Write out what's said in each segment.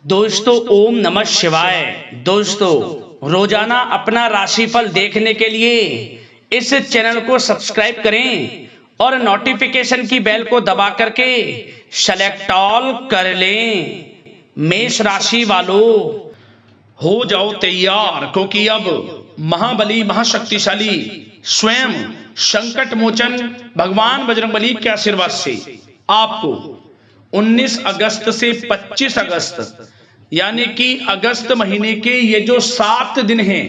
दोस्तों ओम नमः शिवाय। दोस्तों रोजाना अपना राशिफल देखने के लिए इस चैनल को सब्सक्राइब करें और नोटिफिकेशन की बेल को दबा करके सेलेक्ट ऑल कर लें। मेष राशि वालों, हो जाओ तैयार, क्योंकि अब महाबली महाशक्तिशाली स्वयं संकट मोचन भगवान बजरंगबली के आशीर्वाद से आपको 19 अगस्त से 25 अगस्त यानी कि अगस्त महीने के ये जो 7 दिन हैं,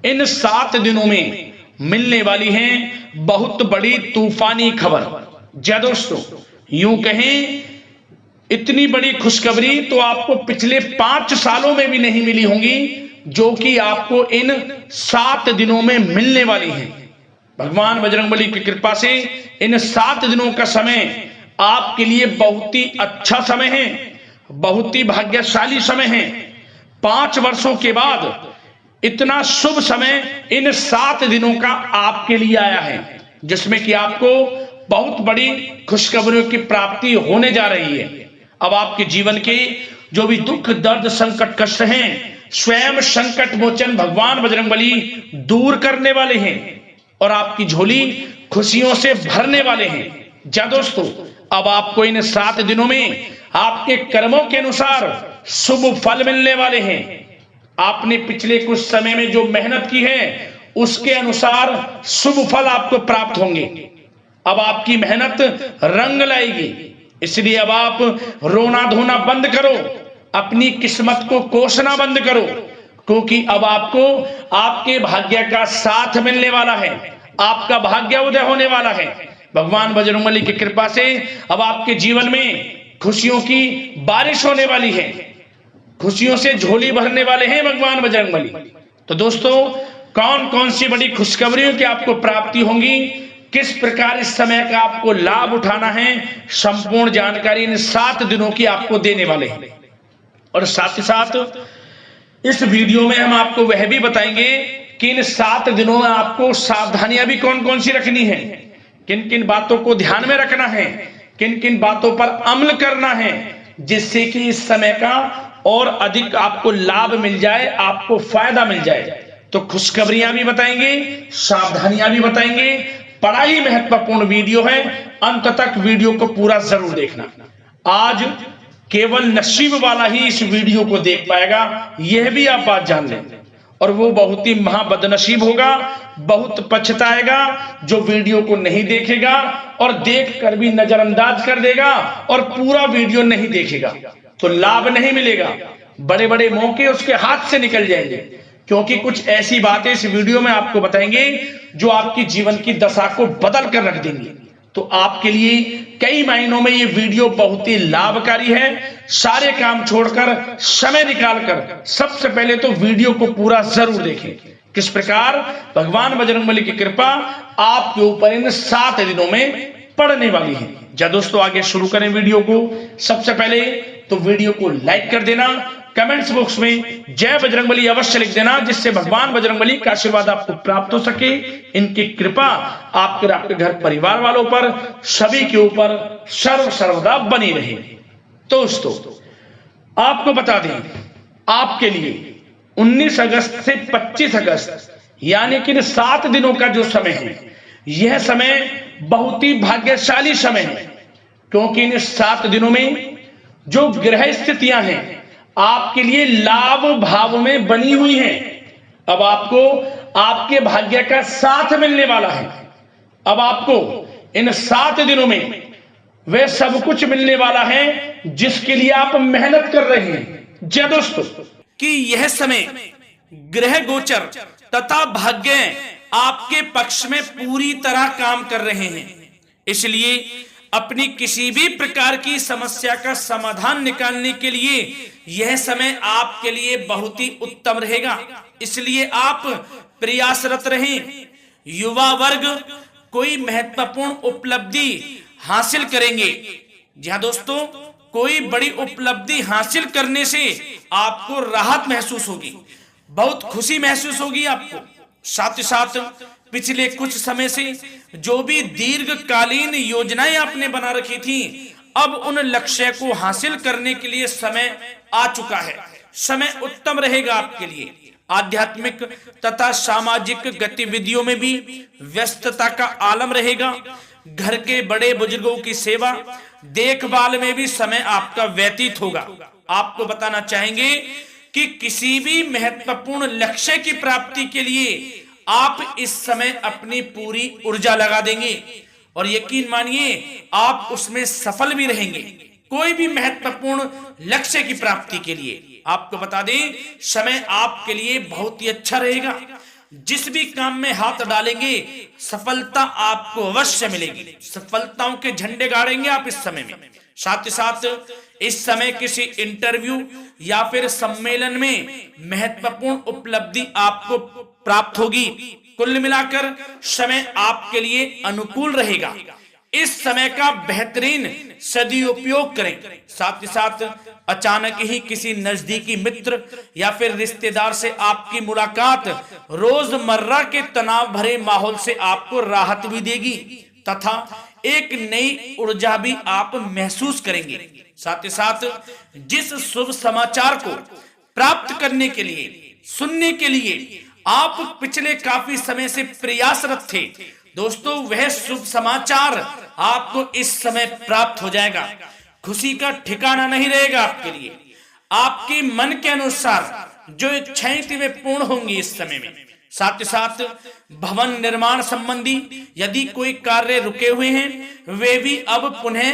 इन 7 दिनों में मिलने वाली हैं बहुत बड़ी तूफानी खबर। जय दोस्तों, यूं कहें इतनी बड़ी खुशखबरी तो आपको पिछले 5 सालों में भी नहीं मिली होंगी, जो कि आपको इन 7 दिनों में मिलने वाली है। भगवान बजरंगबली की कृपा से इन 7 दिनों का समय आपके लिए बहुत ही अच्छा समय है, बहुत ही भाग्यशाली समय है। 5 वर्षों के बाद इतना शुभ समय इन 7 दिनों का आपके लिए आया है, जिसमें कि आपको बहुत बड़ी खुशखबरियों की प्राप्ति होने जा रही है। अब आपके जीवन के जो भी दुख दर्द संकट कष्ट हैं, स्वयं संकट मोचन भगवान बजरंगबली दूर करने वाले हैं और आपकी झोली खुशियों से भरने वाले हैं। जा दोस्तों, अब आपको इन 7 दिनों में आपके कर्मों के अनुसार शुभ फल मिलने वाले हैं। आपने पिछले कुछ समय में जो मेहनत की है उसके अनुसार शुभ फल आपको प्राप्त होंगे। अब आपकी मेहनत रंग लाएगी, इसलिए अब आप रोना धोना बंद करो, अपनी किस्मत को कोसना बंद करो, क्योंकि अब आपको आपके भाग्य का साथ मिलने वाला है, आपका भाग्य उदय होने वाला है। भगवान बजरंगबली की कृपा से अब आपके जीवन में खुशियों की बारिश होने वाली है, खुशियों से झोली भरने वाले हैं भगवान बजरंगबली। तो दोस्तों, कौन कौन सी बड़ी खुशखबरियों की आपको प्राप्ति होंगी, किस प्रकार इस समय का आपको लाभ उठाना है, संपूर्ण जानकारी इन 7 दिनों की आपको देने वाले हैं। और साथ ही साथ इस वीडियो में हम आपको वह भी बताएंगे कि इन 7 दिनों में आपको सावधानियां भी कौन कौन सी रखनी है, किन किन बातों को ध्यान में रखना है, किन किन बातों पर अमल करना है, जिससे कि इस समय का और अधिक आपको लाभ मिल जाए, आपको फायदा मिल जाए। तो खुशखबरियां भी बताएंगे, सावधानियां भी बताएंगे। बड़ा ही महत्वपूर्ण वीडियो है, अंत तक वीडियो को पूरा जरूर देखना। आज केवल नसीब वाला ही इस वीडियो को देख पाएगा, यह भी आप बात जान लें, और वो बहुत ही महाबदनसीब होगा, बहुत पछताएगा जो वीडियो को नहीं देखेगा और देखकर भी नजरअंदाज कर देगा और पूरा वीडियो नहीं देखेगा, तो लाभ नहीं मिलेगा। बड़े बड़े मौके उसके हाथ से निकल जाएंगे, क्योंकि कुछ ऐसी बातें इस वीडियो में आपको बताएंगे जो आपकी जीवन की दशा को बदल कर रख देंगे। तो आपके लिए कई मायनों में ये वीडियो बहुत ही लाभकारी है। सारे काम छोड़कर समय निकालकर सबसे पहले तो वीडियो को पूरा जरूर देखें, किस प्रकार भगवान बजरंगबली की कृपा आपके ऊपर इन 7 दिनों में पड़ने वाली है। जा दोस्तों, आगे शुरू करें वीडियो को। सबसे पहले तो वीडियो को लाइक कर देना, कमेंट्स बॉक्स में जय बजरंगबली अवश्य लिख देना, जिससे भगवान बजरंगबली का आशीर्वाद आपको प्राप्त हो सके, इनकी कृपा आपके घर परिवार वालों पर सभी के ऊपर सर्वदा बनी रहे। दोस्तों, आपको बता दें, आपके लिए 19 अगस्त से 25 अगस्त यानी कि 7 दिनों का जो समय है, यह समय बहुत ही भाग्यशाली समय है, क्योंकि इन 7 दिनों में जो ग्रह स्थितियां हैं आपके लिए लाभ भाव में बनी हुई हैं। अब आपको आपके भाग्य का साथ मिलने वाला है। अब आपको इन 7 दिनों में वह सब कुछ मिलने वाला है जिसके लिए आप मेहनत कर रहे हैं। जय दोस्तों, कि यह समय ग्रह गोचर तथा भाग्य आपके पक्ष में पूरी तरह काम कर रहे हैं, इसलिए अपनी किसी भी प्रकार की समस्या का समाधान निकालने के लिए यह समय आपके लिए बहुत ही उत्तम रहेगा। इसलिए आप प्रयासरत रहें। युवा वर्ग कोई महत्वपूर्ण उपलब्धि हासिल करेंगे। जहां दोस्तों, कोई बड़ी उपलब्धि हासिल करने से आपको राहत महसूस होगी, बहुत खुशी महसूस होगी आपको। साथ ही साथ पिछले कुछ समय से जो भी दीर्घकालीन योजनाएं आपने बना रखी थी, अब उन लक्ष्य को हासिल करने के लिए समय आ चुका है। समय उत्तम रहेगा आपके लिए। आध्यात्मिक तथा सामाजिक गतिविधियों में भी व्यस्तता का आलम रहेगा। घर के बड़े बुजुर्गों की सेवा देखभाल में भी समय आपका व्यतीत होगा। आपको बताना चाहेंगे कि किसी भी महत्वपूर्ण लक्ष्य की प्राप्ति के लिए आप इस समय अपनी पूरी ऊर्जा लगा देंगे और यकीन मानिए आप उसमें सफल भी रहेंगे। कोई भी महत्वपूर्ण लक्ष्य की प्राप्ति के लिए आपको बता दें, समय आपके लिए बहुत ही अच्छा रहेगा। जिस भी काम में हाथ डालेंगे सफलता आपको अवश्य मिलेगी। सफलताओं के झंडे गाड़ेंगे आप इस समय में। साथ ही साथ इस समय किसी इंटरव्यू या फिर सम्मेलन में महत्वपूर्ण उपलब्धि आपको प्राप्त होगी। कुल मिलाकर समय आपके लिए अनुकूल रहेगा। इस समय का बेहतरीन सदुपयोग करें। साथ ही साथ अचानक ही किसी नजदीकी मित्र या फिर रिश्तेदार से आपकी मुलाकात रोजमर्रा के तनाव भरे माहौल से आपको राहत भी देगी तथा एक नई ऊर्जा भी आप महसूस करेंगे। साथ ही साथ जिस शुभ समाचार को प्राप्त करने के लिए, सुनने के लिए आप पिछले काफी समय से प्रयासरत थे दोस्तों, वह शुभ समाचार आपको इस समय प्राप्त हो जाएगा। खुशी का ठिकाना नहीं रहेगा आपके लिए। आपके मन के अनुसार जो इच्छाएं थी वे पूर्ण होंगी इस समय में। साथ ही साथ भवन निर्माण संबंधी यदि कोई कार्य रुके हुए हैं वे भी अब पुनः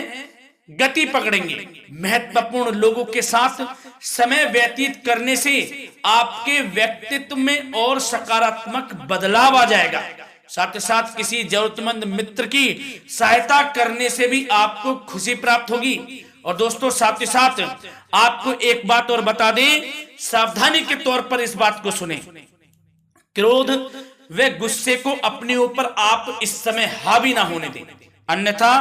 गति पकड़ेंगे। महत्वपूर्ण लोगों के साथ समय व्यतीत करने से आपके व्यक्तित्व में और सकारात्मक बदलाव आ जाएगा। साथ ही साथ किसी जरूरतमंद मित्र की सहायता करने से भी आपको खुशी प्राप्त होगी। और दोस्तों साथ ही साथ आपको एक बात और बता दें, सावधानी के तौर पर इस बात को सुने। क्रोध व गुस्से को अपने ऊपर आप इस समय हावी ना होने दें, अन्यथा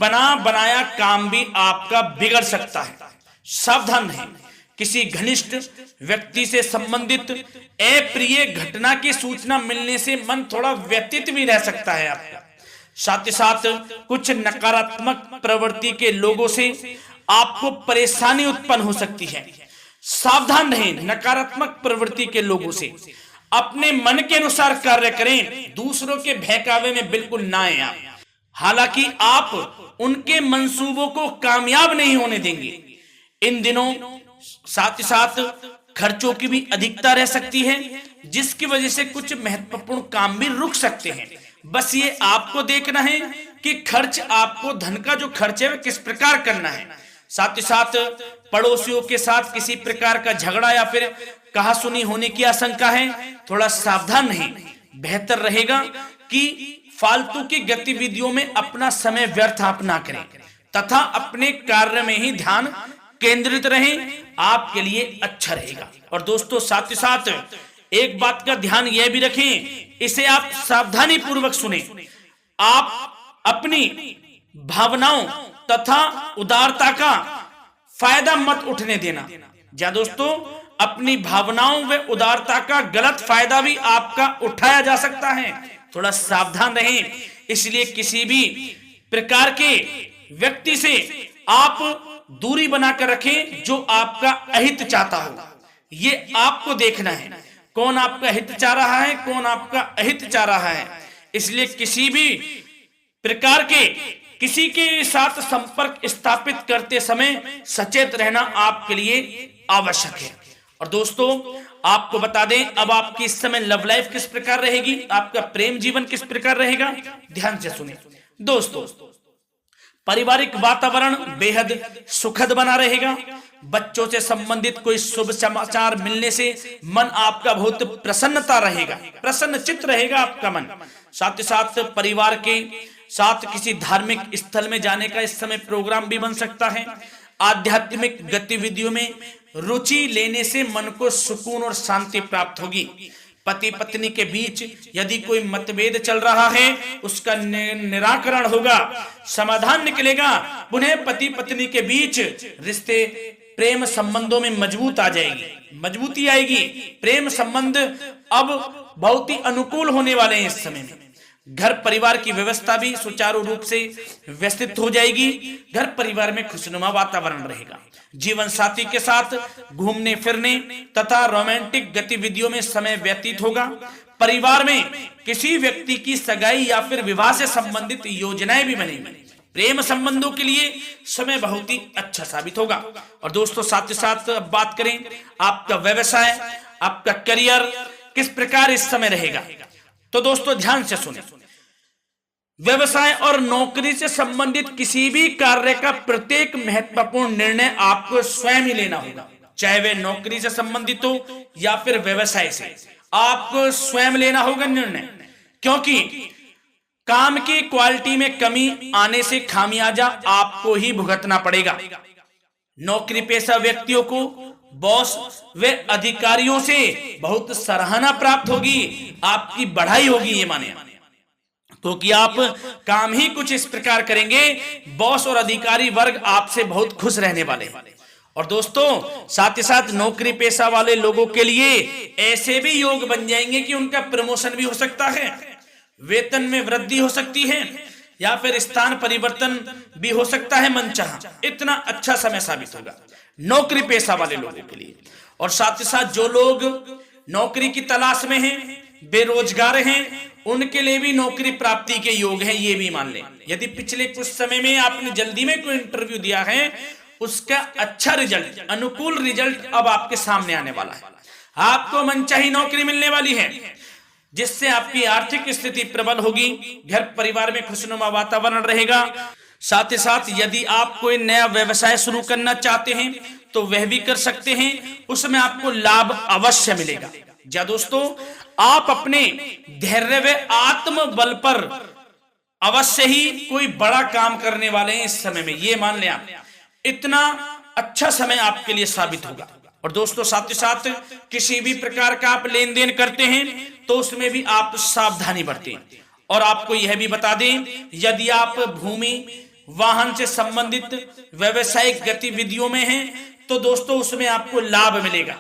बना बनाया काम भी आपका बिगड़ सकता है। सावधान रहें। किसी घनिष्ठ व्यक्ति से संबंधित अप्रिय घटना की सूचना मिलने से मन थोड़ा व्यतीत भी रह सकता है आपका। साथ ही साथ कुछ नकारात्मक प्रवृत्ति के लोगों से आपको परेशानी उत्पन्न हो सकती है। सावधान रहें नकारात्मक प्रवृत्ति के लोगों से। अपने मन के अनुसार कार्य करें, दूसरों के बहकावे में बिल्कुल ना आए आप। हालांकि आप उनके मंसूबों को कामयाब नहीं होने देंगे। इन दिनों साथ ही साथ खर्चों की भी अधिकता रह सकती है, जिसकी वजह से कुछ महत्वपूर्ण काम भी रुक सकते हैं। बस ये आपको देखना है कि खर्च, आपको धन का जो खर्च है वह किस प्रकार करना है। साथ ही साथ पड़ोसियों के साथ किसी प्रकार का झगड़ा या फिर कहासुनी होने की आशंका है, थोड़ा सावधान रहें। बेहतर रहेगा कि फालतू की गतिविधियों में अपना समय व्यर्थ आप ना करें तथा अपने कार्य में ही ध्यान केंद्रित रहें, आपके लिए अच्छा रहेगा। और दोस्तों साथ ही साथ एक बात का ध्यान यह भी रखें, इसे आप सावधानी पूर्वक सुने। आप अपनी भावनाओं तथा उदारता का फायदा मत उठने देना। या दोस्तों अपनी भावनाओं व उदारता का गलत फायदा भी आपका उठाया जा सकता है, थोड़ा सावधान रहें। इसलिए किसी भी प्रकार के व्यक्ति से आप दूरी बनाकर रखें जो आपका अहित चाहता हो। ये आपको देखना है, कौन आपका हित चाह रहा है, कौन आपका अहित चाह रहा है। इसलिए किसी भी प्रकार के किसी के साथ संपर्क स्थापित करते समय सचेत रहना आपके लिए आवश्यक है। और दोस्तों आपको बता दें, अब आपकी इस समय लव लाइफ किस प्रकार रहेगी, आपका प्रेम जीवन किस प्रकार रहेगा, ध्यान से सुनिए। दोस्तों पारिवारिक वातावरण बेहद सुखद बना रहेगा। बच्चों से संबंधित कोई शुभ समाचार मिलने से मन आपका बहुत प्रसन्नता रहेगा, प्रसन्न चित्त रहेगा आपका मन। साथ ही साथ परिवार के साथ किसी धार्मिक स्थल में जाने का इस समय प्रोग्राम भी बन सकता है। आध्यात्मिक गतिविधियों में रुचि लेने से मन को सुकून और शांति प्राप्त होगी। पति पत्नी के बीच यदि कोई मतभेद चल रहा है उसका निराकरण होगा, समाधान निकलेगा। पुनः पति पत्नी के बीच रिश्ते प्रेम संबंधों में मजबूत आ जाएगी, मजबूती आएगी। प्रेम संबंध अब बहुत ही अनुकूल होने वाले हैं इस समय में। घर परिवार की व्यवस्था भी सुचारू रूप से व्यवस्थित हो जाएगी। घर परिवार में खुशनुमा वातावरण रहेगा। जीवन साथी के साथ घूमने फिरने तथा रोमांटिक गतिविधियों में समय व्यतीत होगा। परिवार में किसी व्यक्ति की सगाई या फिर विवाह से संबंधित योजनाएं भी बनेंगी। प्रेम संबंधों के लिए समय बहुत ही अच्छा साबित होगा। और दोस्तों साथ ही साथ बात करें आपका व्यवसाय, आपका करियर किस प्रकार इस समय रहेगा, तो दोस्तों ध्यान से सुने। व्यवसाय और नौकरी से संबंधित किसी भी कार्य का प्रत्येक महत्वपूर्ण निर्णय आपको स्वयं ही लेना होगा, चाहे वह नौकरी से संबंधित हो या फिर व्यवसाय से, आपको स्वयं लेना होगा निर्णय। क्योंकि काम की क्वालिटी में कमी आने से खामियाजा आपको ही भुगतना पड़ेगा। नौकरी पेशा व्यक्तियों को बॉस व अधिकारियों से बहुत सराहना प्राप्त होगी, आपकी बढ़ाई होगी, ये माने, क्योंकि आप काम ही कुछ इस प्रकार करेंगे, बॉस और अधिकारी वर्ग आपसे बहुत खुश रहने वाले हैं। और दोस्तों साथ ही साथ नौकरी पेशा वाले लोगों के लिए ऐसे भी योग बन जाएंगे कि उनका प्रमोशन भी हो सकता है, वेतन में वृद्धि हो सकती है, या फिर स्थान परिवर्तन भी हो सकता है मनचाहा। इतना अच्छा समय साबित होगा नौकरी पेशा वाले लोगों के लिए। और साथ ही साथ जो लोग नौकरी की तलाश में हैं, बेरोजगार हैं, उनके लिए भी नौकरी प्राप्ति के योग हैं, ये भी मान लें। यदि पिछले कुछ समय में आपने जल्दी में कोई इंटरव्यू दिया है, उसका अच्छा रिजल्ट, अनुकूल रिजल्ट अब आपके सामने आने वाला है। आपको मनचाही नौकरी मिलने वाली है, जिससे आपकी आर्थिक स्थिति प्रबल होगी। घर परिवार में खुशनुमा वातावरण रहेगा। साथ ही साथ यदि आप कोई नया व्यवसाय शुरू करना चाहते हैं तो वह भी कर सकते हैं, उसमें आपको लाभ अवश्य मिलेगा। जा दोस्तों, आप अपने धैर्य व आत्मबल पर अवश्य ही कोई बड़ा काम करने वाले हैं इस समय में, ये मान लें आप। इतना अच्छा समय आपके लिए साबित होगा। और दोस्तों साथ ही साथ किसी भी प्रकार का आप लेन देन करते हैं तो उसमें भी आप सावधानी बरतें। और आपको यह भी बता दें, यदि आप भूमि वाहन से संबंधित व्यवसायिक गतिविधियों में हैं तो दोस्तों उसमें आपको लाभ मिलेगा।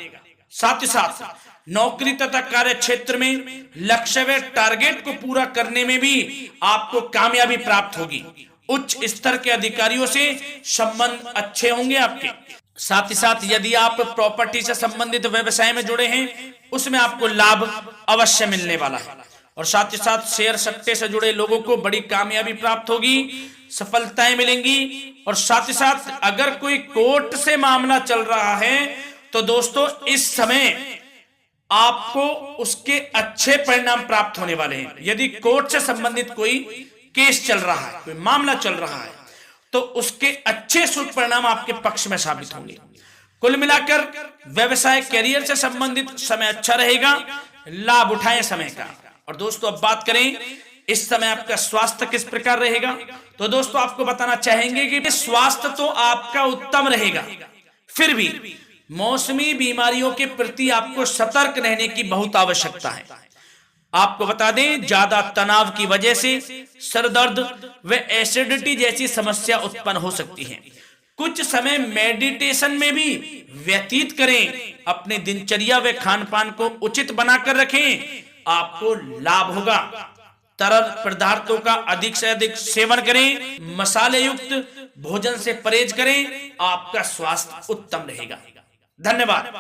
साथ ही साथ नौकरी तथा कार्य क्षेत्र में लक्ष्य व टारगेट को पूरा करने में भी आपको कामयाबी प्राप्त होगी। उच्च स्तर के अधिकारियों से संबंध अच्छे होंगे आपके। साथ ही साथ यदि आप प्रॉपर्टी से संबंधित व्यवसाय में जुड़े हैं, उसमें आपको लाभ अवश्य मिलने वाला है। और साथ ही साथ शेयर सट्टे से जुड़े लोगों को बड़ी कामयाबी प्राप्त होगी, सफलताएं मिलेंगी। और साथ ही साथ अगर कोई कोर्ट से मामला चल रहा है तो दोस्तों इस समय आपको उसके अच्छे परिणाम प्राप्त होने वाले हैं। यदि कोर्ट से संबंधित कोई केस चल रहा है, कोई मामला चल रहा है, तो उसके अच्छे शुभ परिणाम आपके पक्ष में साबित होंगे। कुल मिलाकर व्यवसाय करियर से संबंधित समय अच्छा रहेगा, लाभ उठाएं समय का। और दोस्तों अब बात करें इस समय आपका स्वास्थ्य किस प्रकार रहेगा, तो दोस्तों आपको बताना चाहेंगे कि स्वास्थ्य तो आपका उत्तम रहेगा, फिर भी मौसमी बीमारियों के प्रति आपको सतर्क रहने की बहुत आवश्यकता है। आपको बता दें, ज्यादा तनाव की वजह से सर दर्द व एसिडिटी जैसी समस्या उत्पन्न हो सकती है। कुछ समय मेडिटेशन में भी व्यतीत करें, अपने दिनचर्या व खान पान को उचित बनाकर रखें, आपको लाभ होगा। तरल पदार्थों का अधिक से अधिक सेवन करें, मसाले युक्त भोजन से परहेज करें, आपका स्वास्थ्य उत्तम रहेगा। धन्यवाद।